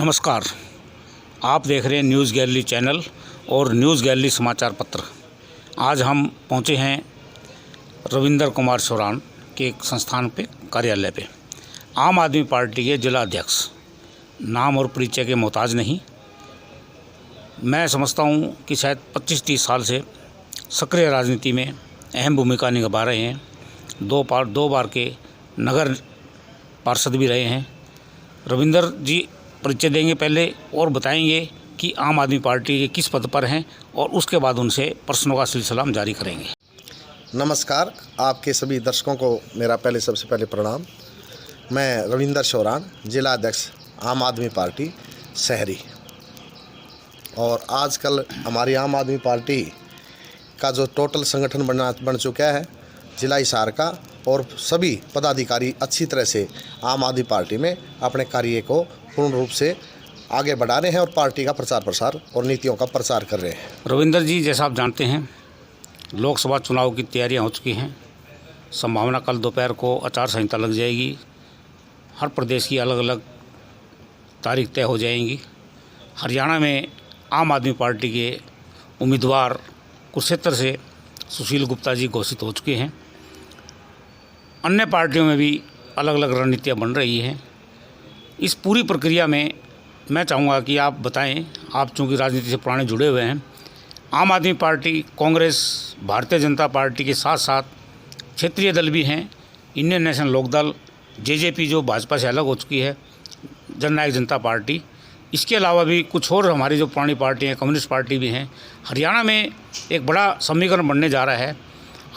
नमस्कार, आप देख रहे हैं न्यूज़ गैलरी चैनल और न्यूज़ गैलरी समाचार पत्र। आज हम पहुंचे हैं रविंदर कुमार चौरान के एक संस्थान पे, कार्यालय पे। आम आदमी पार्टी के जिला अध्यक्ष, नाम और परिचय के मोहताज नहीं। मैं समझता हूं कि शायद 25-30 साल से सक्रिय राजनीति में अहम भूमिका निभा रहे हैं। दो बार के नगर पार्षद भी रहे हैं। रविंदर जी परिचय देंगे पहले और बताएंगे कि आम आदमी पार्टी के किस पद पर हैं, और उसके बाद उनसे प्रश्नों का सिलसिला हम जारी करेंगे। नमस्कार, आपके सभी दर्शकों को मेरा सबसे पहले प्रणाम। मैं रविंदर चौरान, जिला अध्यक्ष आम आदमी पार्टी शहरी। और आजकल हमारी आम आदमी पार्टी का जो टोटल संगठन बन चुका है जिला हिसार का, और सभी पदाधिकारी अच्छी तरह से आम आदमी पार्टी में अपने कार्य को पूर्ण रूप से आगे बढ़ा रहे हैं और पार्टी का प्रचार प्रसार और नीतियों का प्रचार कर रहे हैं। रविंदर जी, जैसा आप जानते हैं, लोकसभा चुनाव की तैयारियां हो चुकी हैं। संभावना कल दोपहर को आचार संहिता लग जाएगी। हर प्रदेश की अलग अलग तारीख तय हो जाएंगी। हरियाणा में आम आदमी पार्टी के उम्मीदवार कुरुक्षेत्र से सुशील गुप्ता जी घोषित हो चुके हैं। अन्य पार्टियों में भी अलग अलग रणनीतियाँ बन रही हैं। इस पूरी प्रक्रिया में मैं चाहूँगा कि आप बताएं, आप चूँकि राजनीति से पुराने जुड़े हुए हैं। आम आदमी पार्टी, कांग्रेस, भारतीय जनता पार्टी के साथ साथ क्षेत्रीय दल भी हैं। इंडियन नेशनल लोकदल, जेजेपी जो भाजपा से अलग हो चुकी है, जननायक जनता पार्टी, इसके अलावा भी कुछ और हमारी जो पुरानी पार्टी हैं, कम्युनिस्ट पार्टी भी हैं। हरियाणा में एक बड़ा समीकरण बनने जा रहा है।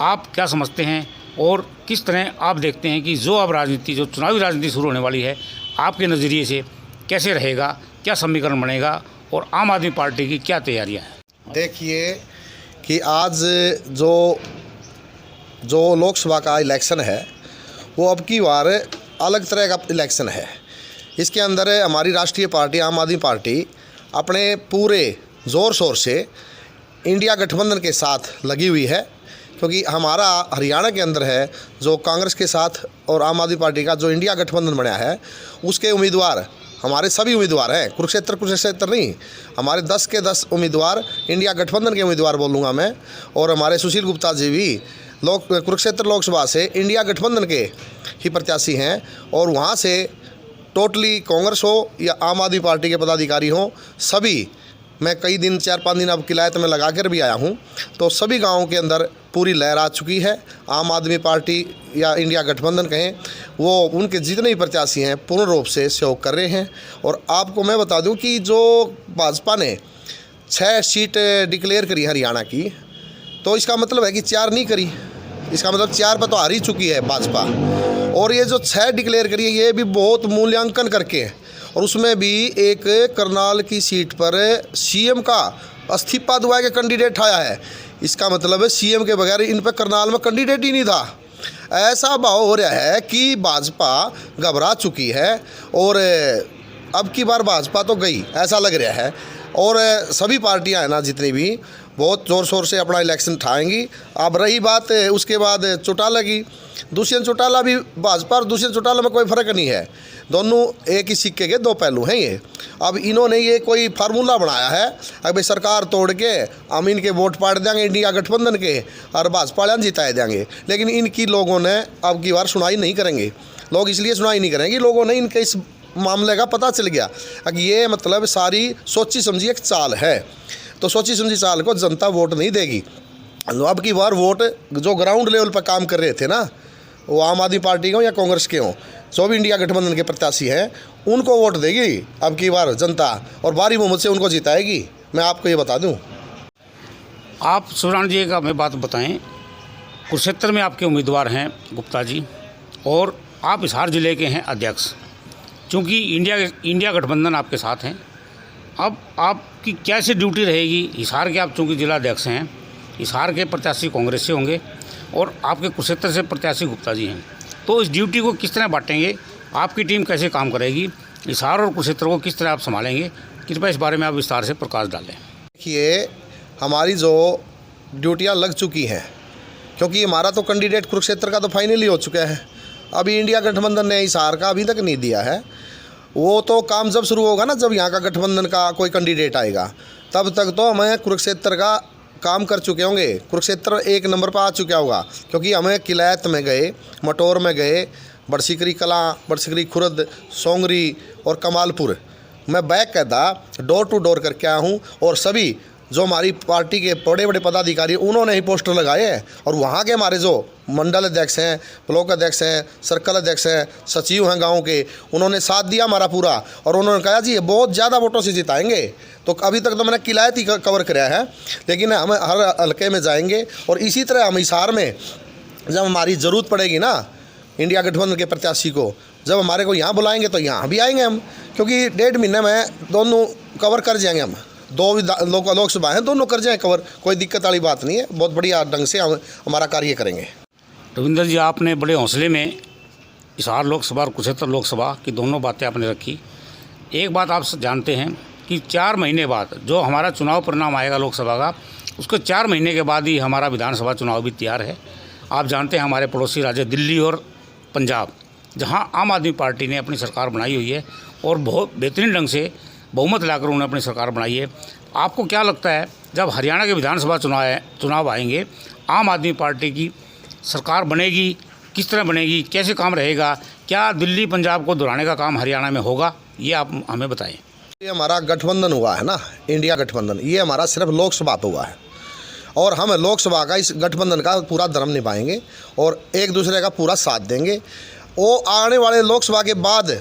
आप क्या समझते हैं और किस तरह आप देखते हैं कि जो अब राजनीति, जो चुनावी राजनीति शुरू होने वाली है, आपके नज़रिए से कैसे रहेगा, क्या समीकरण बनेगा और आम आदमी पार्टी की क्या तैयारियां हैं? देखिए कि आज जो लोकसभा का इलेक्शन है वो अब की बार अलग तरह का इलेक्शन है। इसके अंदर हमारी राष्ट्रीय पार्टी आम आदमी पार्टी अपने पूरे ज़ोर शोर से इंडिया गठबंधन के साथ लगी हुई है, क्योंकि हमारा हरियाणा के अंदर है जो कांग्रेस के साथ और आम आदमी पार्टी का जो इंडिया गठबंधन बना है, उसके उम्मीदवार हमारे सभी उम्मीदवार हैं। कुरुक्षेत्र नहीं, हमारे 10 के 10 उम्मीदवार इंडिया गठबंधन के उम्मीदवार बोलूँगा मैं। और हमारे सुशील गुप्ता जी भी कुरुक्षेत्र लोकसभा से इंडिया गठबंधन के ही प्रत्याशी हैं। और वहाँ से टोटली कांग्रेस हो या आम आदमी पार्टी के पदाधिकारी हों, सभी, मैं कई दिन 4-5 दिन अब किलायत में लगा कर भी आया हूँ, तो सभी गाँवों के अंदर पूरी लहर आ चुकी है। आम आदमी पार्टी या इंडिया गठबंधन कहें, वो उनके जितने भी प्रत्याशी हैं पूर्ण रूप से सहयोग कर रहे हैं। और आपको मैं बता दूं कि जो भाजपा ने 6 सीट डिक्लेयर करी हरियाणा की, तो इसका मतलब है कि 4 नहीं करी। इसका मतलब 4 पर तो हार ही चुकी है भाजपा। और ये जो 6 डिक्लेयर करी है, ये भी बहुत मूल्यांकन करके है। और उसमें भी एक करनाल की सीट पर सीएम का इस्तीफा दुआ के कैंडिडेट आया है। इसका मतलब है सीएम के बगैर इन पर करनाल में कैंडिडेट ही नहीं था। ऐसा भाव हो रहा है कि भाजपा घबरा चुकी है और अब की बार भाजपा तो गई, ऐसा लग रहा है। और सभी पार्टियां हैं ना, जितनी भी, बहुत ज़ोर शोर से अपना इलेक्शन उठाएंगी। अब रही बात उसके बाद चौटाला की, दुष्यंत चौटाला भी भाजपा और दुष्यंत चौटाला में कोई फ़र्क नहीं है। दोनों एक ही सिक्के के 2 पहलू हैं ये। अब इन्होंने ये कोई फार्मूला बनाया है, अब सरकार तोड़ के हम इनके वोट पाट देंगे इंडिया गठबंधन के और भाजपा वाले जिताए देंगे। लेकिन इनकी लोगों ने अब की बार सुनाई नहीं करेंगे। लोग इसलिए सुनाई नहीं करेंगे, लोगों ने इनके इस मामले का पता चल गया कि ये मतलब सारी सोची समझी एक चाल है। तो सोची समझी चाल को जनता वोट नहीं देगी। अब की बार वोट जो ग्राउंड लेवल पर काम कर रहे थे ना, वो आम आदमी पार्टी के हों या कांग्रेस के हों, जो भी इंडिया गठबंधन के प्रत्याशी हैं, उनको वोट देगी अब की बार जनता, और भारी बहुमत से उनको जिताएगी। मैं आपको ये बता दूं। आप चौरान जी का हमें बात बताएं, कुरुक्षेत्र में आपके उम्मीदवार हैं गुप्ता जी, और आप हिसार जिले के हैं अध्यक्ष। चूँकि इंडिया गठबंधन आपके साथ हैं, अब आपकी कैसे ड्यूटी रहेगी? हिसार के आप चूँकि जिला अध्यक्ष हैं, हिसार के प्रत्याशी कांग्रेस से होंगे और आपके कुरुक्षेत्र से प्रत्याशी गुप्ता जी हैं, तो इस ड्यूटी को किस तरह बांटेंगे? आपकी टीम कैसे काम करेगी? हिसार और कुरुक्षेत्र को किस तरह आप संभालेंगे? कृपया इस बारे में आप विस्तार से प्रकाश डालें। देखिए, हमारी जो ड्यूटियां लग चुकी हैं, क्योंकि हमारा तो कैंडिडेट कुरुक्षेत्र का तो फाइनली हो चुका है। अभी इंडिया गठबंधन ने हिसार का अभी तक नहीं दिया है। वो तो काम जब शुरू होगा ना, जब यहाँ का गठबंधन का कोई कैंडिडेट आएगा, तब तक तो हमें कुरुक्षेत्र का काम कर चुके होंगे। कुरुक्षेत्र 1 नंबर पर आ चुका होगा, क्योंकि हमें किलायत में गए, मटोर में गए, बड़सिकरी कलां, बड़सिकरी खुर्द, सोंगरी और कमालपुर, मैं बैक कहता डोर टू डोर करके आया हूँ। और सभी जो हमारी पार्टी के बड़े बड़े पदाधिकारी उन्होंने ही पोस्टर लगाए हैं, और वहाँ के हमारे जो मंडल अध्यक्ष हैं, ब्लॉक अध्यक्ष हैं, सर्कल अध्यक्ष हैं, सचिव हैं गांव के, उन्होंने साथ दिया हमारा पूरा, और उन्होंने कहा जी ये बहुत ज़्यादा वोटों से जिताएंगे। तो अभी तक तो मैंने किलायत ही कवर कराया है, लेकिन हम हर हल्के में जाएंगे। और इसी तरह हम हिसार में जब हमारी ज़रूरत पड़ेगी ना इंडिया गठबंधन के प्रत्याशी को, जब हमारे को यहाँ बुलाएंगे तो यहाँ भी आएंगे हम, क्योंकि 1.5 महीने में दोनों कवर कर जाएंगे हम। 2 लोकसभा हैं, दोनों कर जाएँ कवर, कोई दिक्कत वाली बात नहीं है। बहुत बढ़िया ढंग से हम हमारा कार्य करेंगे। रविंदर जी, आपने बड़े हौसले में हिसार लोकसभा और कुरुक्षेत्र लोकसभा की दोनों बातें आपने रखी। एक बात आप जानते हैं कि 4 महीने बाद जो हमारा चुनाव परिणाम आएगा लोकसभा का, उसके 4 महीने के बाद ही हमारा विधानसभा चुनाव भी तैयार है। आप जानते हैं हमारे पड़ोसी राज्य दिल्ली और पंजाब, जहां आम आदमी पार्टी ने अपनी सरकार बनाई हुई है और बहुत बेहतरीन ढंग से बहुमत लाकर उन्होंने अपनी सरकार बनाई है। आपको क्या लगता है जब हरियाणा के विधानसभा चुनाव आएंगे, आम आदमी पार्टी की सरकार बनेगी, किस तरह बनेगी, कैसे काम रहेगा, क्या दिल्ली पंजाब को दोहराने का काम हरियाणा में होगा, ये आप हमें बताएं। ये हमारा गठबंधन हुआ है ना, इंडिया गठबंधन, ये हमारा सिर्फ लोकसभा पे हुआ है, और हम लोकसभा का इस गठबंधन का पूरा धर्म निभाएंगे और एक दूसरे का पूरा साथ देंगे। वो आने वाले लोकसभा के बाद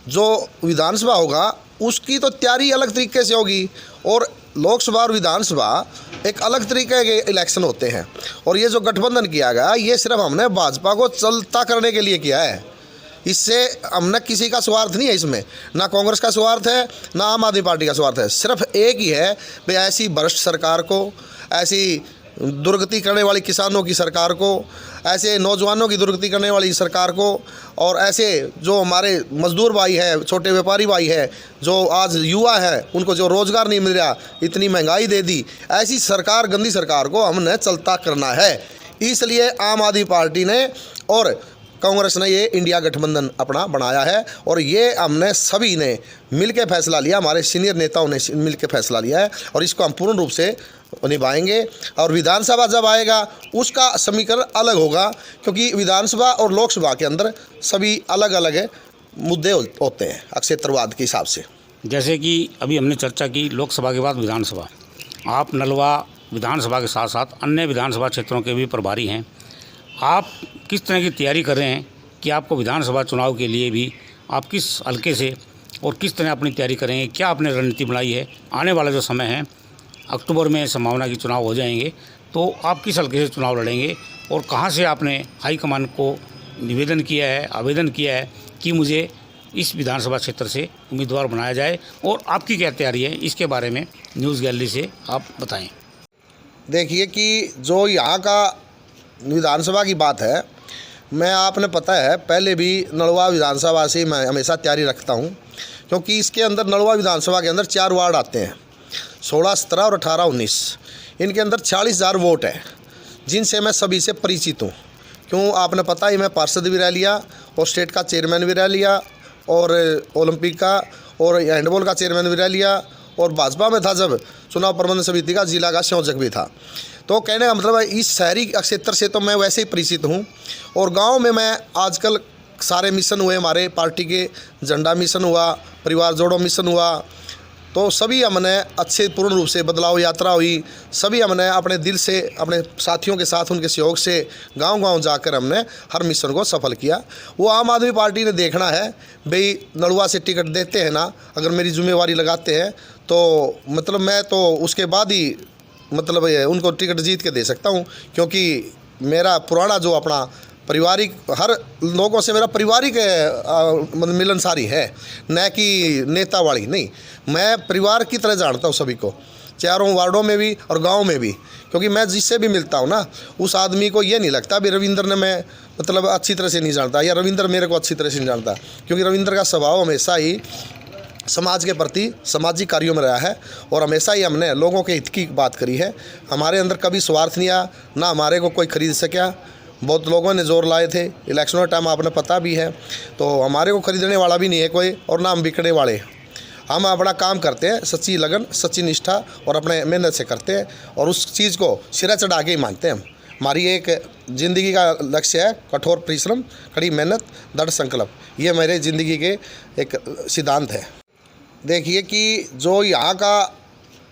जो विधानसभा होगा उसकी तो तैयारी अलग तरीके से होगी, और लोकसभा और विधानसभा एक अलग तरीके के इलेक्शन होते हैं। और ये जो गठबंधन किया गया, ये सिर्फ हमने भाजपा को चलता करने के लिए किया है। इससे हमने किसी का स्वार्थ नहीं है, इसमें ना कांग्रेस का स्वार्थ है ना आम आदमी पार्टी का स्वार्थ है। सिर्फ एक ही है भाई, ऐसी भ्रष्ट सरकार को, ऐसी दुर्गति करने वाली किसानों की सरकार को, ऐसे नौजवानों की दुर्गति करने वाली सरकार को, और ऐसे जो हमारे मजदूर भाई है, छोटे व्यापारी भाई है, जो आज युवा है, उनको जो रोज़गार नहीं मिल रहा, इतनी महंगाई दे दी, ऐसी सरकार, गंदी सरकार को हमने चलता करना है। इसलिए आम आदमी पार्टी ने और कांग्रेस ने ये इंडिया गठबंधन अपना बनाया है, और ये हमने सभी ने मिलकर फैसला लिया, हमारे सीनियर नेताओं ने मिलकर फैसला लिया है, और इसको हम पूर्ण रूप से निभाएंगे। और विधानसभा जब आएगा उसका समीकरण अलग होगा, क्योंकि विधानसभा और लोकसभा के अंदर सभी अलग अलग मुद्दे होते हैं क्षेत्रवाद के हिसाब से। जैसे कि अभी हमने चर्चा की लोकसभा के बाद विधानसभा, आप नलवा विधानसभा के साथ साथ अन्य विधानसभा क्षेत्रों के भी प्रभारी हैं। आप किस तरह की तैयारी कर रहे हैं कि आपको विधानसभा चुनाव के लिए भी आप किस हल्के से और किस तरह अपनी तैयारी करेंगे, क्या आपने रणनीति बनाई है? आने वाला जो समय है, अक्टूबर में संभावना की चुनाव हो जाएंगे, तो आप किस हल्के से चुनाव लड़ेंगे और कहां से आपने हाईकमान को निवेदन किया है, आवेदन किया है कि मुझे इस विधानसभा क्षेत्र से उम्मीदवार बनाया जाए, और आपकी क्या तैयारी है, इसके बारे में न्यूज़ गैलरी से आप बताएं। देखिए कि जो यहाँ का विधानसभा की बात है, मैं आपने पता है पहले भी नलवा विधानसभा से मैं हमेशा तैयारी रखता हूँ, क्योंकि इसके अंदर नलवा विधानसभा के अंदर 4 वार्ड आते हैं, 16, 17 और 18, 19। इनके अंदर 40,000 वोट है, जिनसे मैं सभी से परिचित हूँ। क्यों, आपने पता ही मैं पार्षद भी रह लिया और स्टेट का चेयरमैन भी रह लिया, और ओलंपिक का और हैंडबॉल का चेयरमैन भी रह लिया, और भाजपा में था जब चुनाव प्रबंधन समिति का जिला का संयोजक भी था। तो कहने का मतलब है इस शहरी क्षेत्र से तो मैं वैसे ही परिचित हूँ। और गांव में मैं आजकल सारे मिशन हुए, हमारे पार्टी के झंडा मिशन हुआ, परिवार जोड़ो मिशन हुआ, तो सभी हमने अच्छे पूर्ण रूप से बदलाव यात्रा हुई, सभी हमने अपने दिल से अपने साथियों के साथ उनके सहयोग से गांव-गांव जाकर हमने हर मिशन को सफल किया। वो आम आदमी पार्टी ने देखना है भाई, नलवा से टिकट देते हैं ना, अगर मेरी जिम्मेवारी लगाते हैं तो मतलब मैं तो उसके बाद ही मतलब उनको टिकट जीत के दे सकता हूँ, क्योंकि मेरा पुराना जो अपना पारिवारिक, हर लोगों से मेरा पारिवारिक मिलनसारी है, न कि नेता वाली नहीं। मैं परिवार की तरह जानता हूँ सभी को, चारों वार्डों में भी और गांव में भी, क्योंकि मैं जिससे भी मिलता हूँ ना, उस आदमी को ये नहीं लगता भी रविंद्र ने मैं मतलब अच्छी तरह से नहीं जानता, या रविंद्र मेरे को अच्छी तरह से नहीं जानता, क्योंकि रविंद्र का स्वभाव हमेशा ही समाज के प्रति सामाजिक कार्यों में रहा है, और हमेशा ही हमने लोगों के हित की बात करी है। हमारे अंदर कभी स्वार्थ नहीं आया, ना हमारे को कोई खरीद सका, बहुत लोगों ने जोर लाए थे। इलेक्शनों के टाइम आपने पता भी है, तो हमारे को खरीदने वाला भी नहीं है कोई और ना हम बिकने वाले। हम अपना काम करते हैं सच्ची लगन, सच्ची निष्ठा और अपने मेहनत से करते हैं और उस चीज़ को सिरा चढ़ा के ही मानते हैं हम। हमारी एक ज़िंदगी का लक्ष्य है कठोर परिश्रम, कड़ी मेहनत, दृढ़ संकल्प। ये मेरे ज़िंदगी के एक सिद्धांत है। देखिए कि जो यहाँ का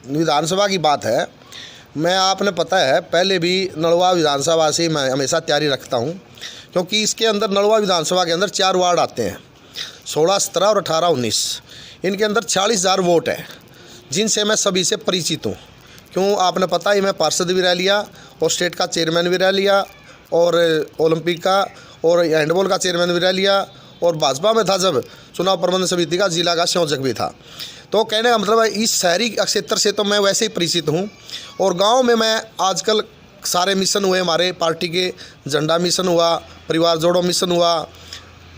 विधानसभा की बात है, मैं आपने पता है पहले भी नलवा विधानसभा से मैं हमेशा तैयारी रखता हूँ, क्योंकि इसके अंदर नलवा विधानसभा के अंदर 4 वार्ड आते हैं, 16, 17 और 18, 19। इनके अंदर 40,000 वोट है, जिनसे मैं सभी से परिचित हूँ। क्यों, आपने पता ही मैं पार्षद भी रह लिया और स्टेट का चेयरमैन भी रह लिया और ओलंपिक का और हैंडबॉल का चेयरमैन भी रह लिया और भाजपा में था जब चुनाव प्रबंधन समिति का जिला का संयोजक भी था। तो कहने का मतलब है इस शहरी क्षेत्र से तो मैं वैसे ही परिचित हूँ। और गांव में मैं आजकल सारे मिशन हुए, हमारे पार्टी के झंडा मिशन हुआ, परिवार जोड़ो मिशन हुआ,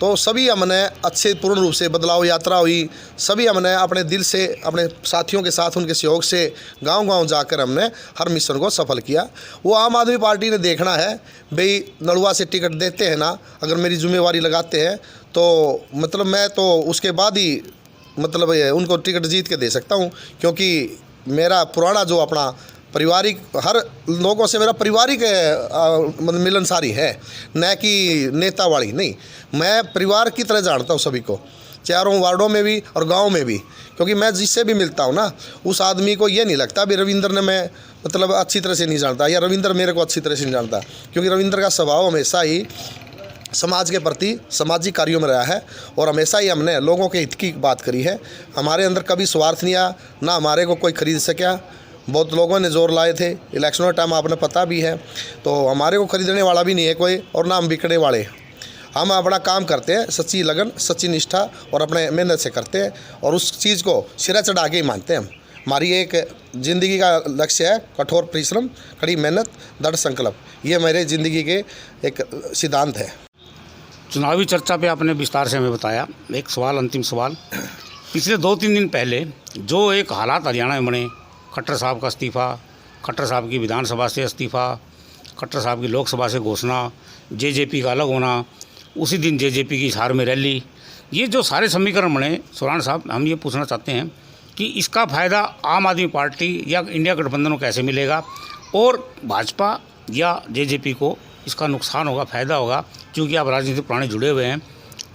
तो सभी हमने अच्छे पूर्ण रूप से बदलाव यात्रा हुई। सभी हमने अपने दिल से अपने साथियों के साथ उनके सहयोग से गांव-गांव जाकर हमने हर मिशन को सफल किया। वो आम आदमी पार्टी ने देखना है भाई नलवा से टिकट देते हैं ना, अगर मेरी जिम्मेवारी लगाते हैं तो मतलब मैं तो उसके बाद ही मतलब उनको टिकट जीत के दे सकता हूँ, क्योंकि मेरा पुराना जो अपना पारिवारिक हर लोगों से मेरा पारिवारिक मतलब मिलनसारी है, न कि नेता वाली नहीं। मैं परिवार की तरह जानता हूँ सभी को, चारों वार्डों में भी और गांव में भी, क्योंकि मैं जिससे भी मिलता हूँ ना उस आदमी को ये नहीं लगता भी रविंद्र ने मैं मतलब अच्छी तरह से नहीं जानता या रविंद्र मेरे को अच्छी तरह से नहीं जानता, क्योंकि रविंद्र का स्वभाव हमेशा ही समाज के प्रति सामाजिक कार्यों में रहा है और हमेशा ही हमने लोगों के हित की बात करी है। हमारे अंदर कभी स्वार्थ नहीं आया, ना हमारे को कोई खरीद सका। बहुत लोगों ने जोर लाए थे, इलेक्शनों के टाइम आपने पता भी है, तो हमारे को खरीदने वाला भी नहीं है कोई और ना हम बिकने वाले। हम अपना काम करते हैं सच्ची लगन, सच्ची निष्ठा और अपने मेहनत से करते हैं और उस चीज़ को सिरा चढ़ा के ही मानते हैं हम। हमारी एक ज़िंदगी का लक्ष्य है कठोर परिश्रम, कड़ी मेहनत, दृढ़ संकल्प। ये मेरे ज़िंदगी के एक सिद्धांत है। चुनावी चर्चा पे आपने विस्तार से हमें बताया। एक सवाल, अंतिम सवाल, पिछले 2-3 दिन पहले जो एक हालात हरियाणा में बने, खट्टर साहब का इस्तीफ़ा, खट्टर साहब की विधानसभा से इस्तीफ़ा, खट्टर साहब की लोकसभा से घोषणा, जेजेपी का अलग होना, उसी दिन जेजेपी की हिसार में रैली, ये जो सारे समीकरण बने, सुराण साहब हम ये पूछना चाहते हैं कि इसका फ़ायदा आम आदमी पार्टी या इंडिया गठबंधन को कैसे मिलेगा और भाजपा या जेजेपी को इसका नुकसान होगा, फ़ायदा होगा? क्योंकि आप राजनीतिक प्राणी जुड़े हुए हैं,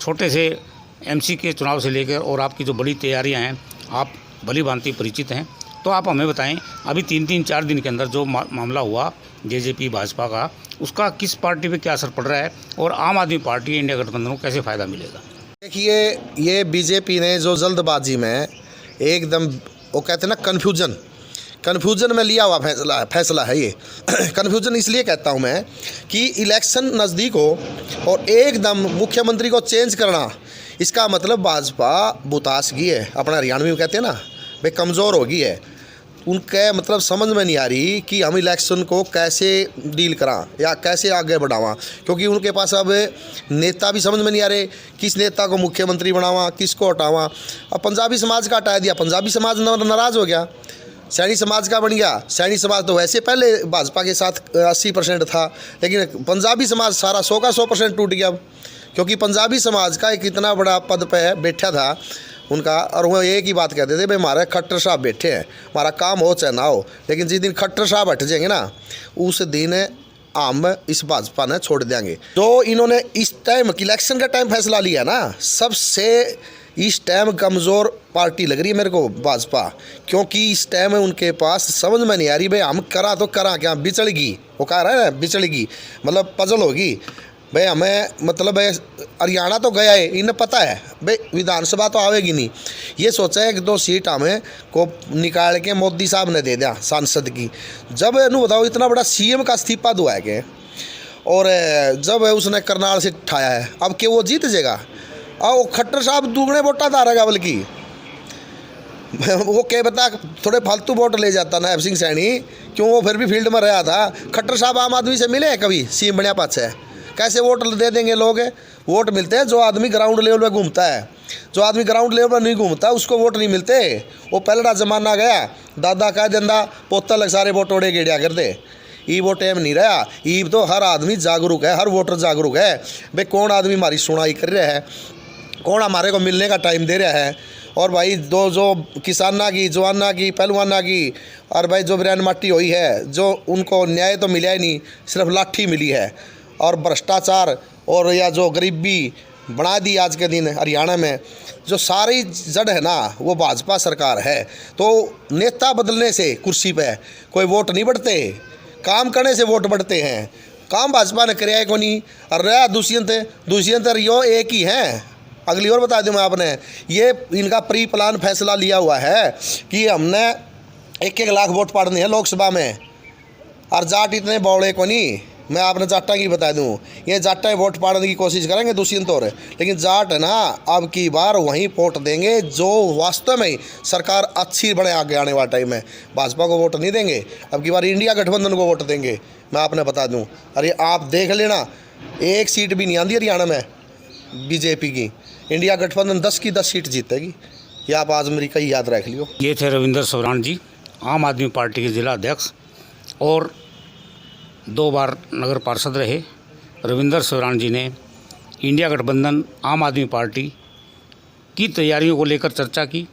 छोटे से एमसी के चुनाव से लेकर और आपकी जो बड़ी तैयारियां हैं, आप भली भांति परिचित हैं। तो आप हमें बताएं, अभी 3-4 दिन के अंदर जो मामला हुआ जेजेपी भाजपा का, उसका किस पार्टी पे क्या असर पड़ रहा है और आम आदमी पार्टी इंडिया गठबंधन को कैसे फ़ायदा मिलेगा? देखिए, ये बीजेपी ने जो जल्दबाजी में एकदम वो कहते हैं ना कन्फ्यूजन में लिया हुआ फैसला है ये। कन्फ्यूजन इसलिए कहता हूँ मैं कि इलेक्शन नज़दीक हो और एकदम मुख्यमंत्री को चेंज करना, इसका मतलब भाजपा बुतास गई है, अपना हरियाणवी में कहते हैं ना भाई कमज़ोर हो गई है। उनके मतलब समझ में नहीं आ रही कि हम इलेक्शन को कैसे डील करा या कैसे आगे बढ़ावा, क्योंकि उनके पास अब नेता भी समझ में नहीं आ रहे, किस नेता को मुख्यमंत्री बनावा, किसको हटावा। अब पंजाबी समाज का हटा दिया, पंजाबी समाज नाराज़ हो गया, सैनी समाज का बन गया। सैनी समाज तो वैसे पहले भाजपा के साथ 80% था, लेकिन पंजाबी समाज सारा 100 का 100% टूट गया, क्योंकि पंजाबी समाज का एक इतना बड़ा पद पे बैठा था उनका, और वो एक ही बात कहते थे भाई हमारे खट्टर साहब बैठे हैं, हमारा काम हो चाहे ना हो, लेकिन जिस दिन खट्टर साहब हट जाएंगे ना उस दिन हम इस भाजपा ने छोड़ देंगे। जो इन्होंने इस टाइम इलेक्शन का टाइम फैसला लिया ना, सबसे इस टाइम कमज़ोर पार्टी लग रही है मेरे को भाजपा, क्योंकि इस टाइम उनके पास समझ में नहीं आ रही भाई हम करा तो करा क्या, बिचड़गी, वो कह रहा है ना बिचड़गी मतलब पजल होगी भाई हमें, मतलब हरियाणा तो गया है, इन्हें पता है भाई विधानसभा तो आवेगी नहीं, ये सोचा है कि 2 सीट हमें को निकाल के मोदी साहब ने दे दिया सांसद की। जब नू बताओ इतना बड़ा सीएम का इस्तीफा दुआ है के, और जब उसने करनाल से उठाया है, अब के वो जीत जाएगा? और वो खट्टर साहब दुगने वोटा धारेगा, बल्कि वो क्या बता थोड़े फालतू वोट ले जाता ना सिंह सैनी, क्यों वो फिर भी फील्ड में रहा था। खट्टर साहब आम आदमी से मिले कभी सीएम बनया पाछे? कैसे वोट दे देंगे लोग? वोट मिलते हैं जो आदमी ग्राउंड लेवल पे घूमता है, जो आदमी ग्राउंड लेवल पर नहीं घूमता उसको वोट नहीं मिलते। वो पहला ज़माना गया, दादा कह देंदा पोता लग सारे वोट ओड़े गेड़िया कर दे। ये वो टाइम नहीं रहा। ये तो हर आदमी जागरूक है, हर वोटर जागरूक है। भाई कौन आदमी हमारी सुनाई कर रहा है, कौन हमारे को मिलने का टाइम दे रहा है। और भाई जो किसाना की, जवाना की, पहलवाना की, और भाई जो ब्रैन माटी हुई है, जो उनको न्याय तो मिला ही नहीं, सिर्फ लाठी मिली है। और भ्रष्टाचार और या जो गरीबी बना दी आज के दिन हरियाणा में, जो सारी जड़ है ना वो भाजपा सरकार है। तो नेता बदलने से कुर्सी पे कोई वोट नहीं बढ़ते, काम करने से वोट बढ़ते हैं। काम भाजपा ने कराया को नहीं। और रहा दुष्यंत यो एक ही हैं। अगली और बता दूं मैं आपने, ये इनका प्री प्लान फैसला लिया हुआ है कि हमने 1-1 लाख वोट पाड़ने हैं लोकसभा में। और जाट इतने बौड़े को नहीं, मैं आपने जाटा की बता दूं, ये जाटा वोट पाड़ने की कोशिश करेंगे दुष्यंत और, लेकिन जाट है ना अब की बार वहीं वोट देंगे जो वास्तव में सरकार अच्छी बने आगे आने वाला टाइम है। भाजपा को वोट नहीं देंगे, अब की बार इंडिया गठबंधन को वोट देंगे, मैं आपने बता दूं। अरे आप देख लेना, 1 सीट भी नहीं आती हरियाणा में बीजेपी की। इंडिया गठबंधन 10 की 10 सीट जीतेगी, ये आप आज मेरी कही याद रख लियो। ये थे रविंदर सवरान जी, आम आदमी पार्टी के जिला अध्यक्ष और 2 बार नगर पार्षद रहे। रविंदर सवरान जी ने इंडिया गठबंधन आम आदमी पार्टी की तैयारियों को लेकर चर्चा की।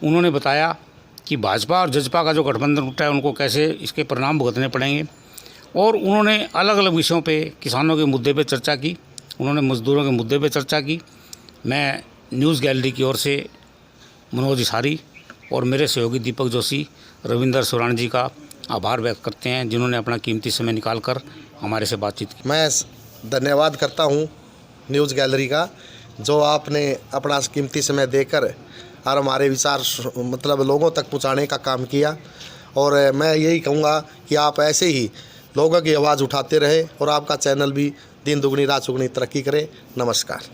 उन्होंने बताया कि भाजपा और जजपा का जो गठबंधन उठा है उनको कैसे इसके परिणाम भुगतने पड़ेंगे। और उन्होंने अलग अलग विषयों पे, किसानों के मुद्दे पे चर्चा की, उन्होंने मजदूरों के मुद्दे पे चर्चा की। मैं न्यूज़ गैलरी की ओर से मनोज इसारी और मेरे सहयोगी दीपक जोशी रविंदर सवरान जी का आभार व्यक्त करते हैं, जिन्होंने अपना कीमती समय निकालकर हमारे से बातचीत की। मैं धन्यवाद करता हूं न्यूज़ गैलरी का, जो आपने अपना कीमती समय देकर और हमारे विचार मतलब लोगों तक पहुंचाने का काम किया। और मैं यही कहूँगा कि आप ऐसे ही लोगों की आवाज़ उठाते रहे और आपका चैनल भी दिन दुगनी रात चुगनी तरक्की करे। नमस्कार।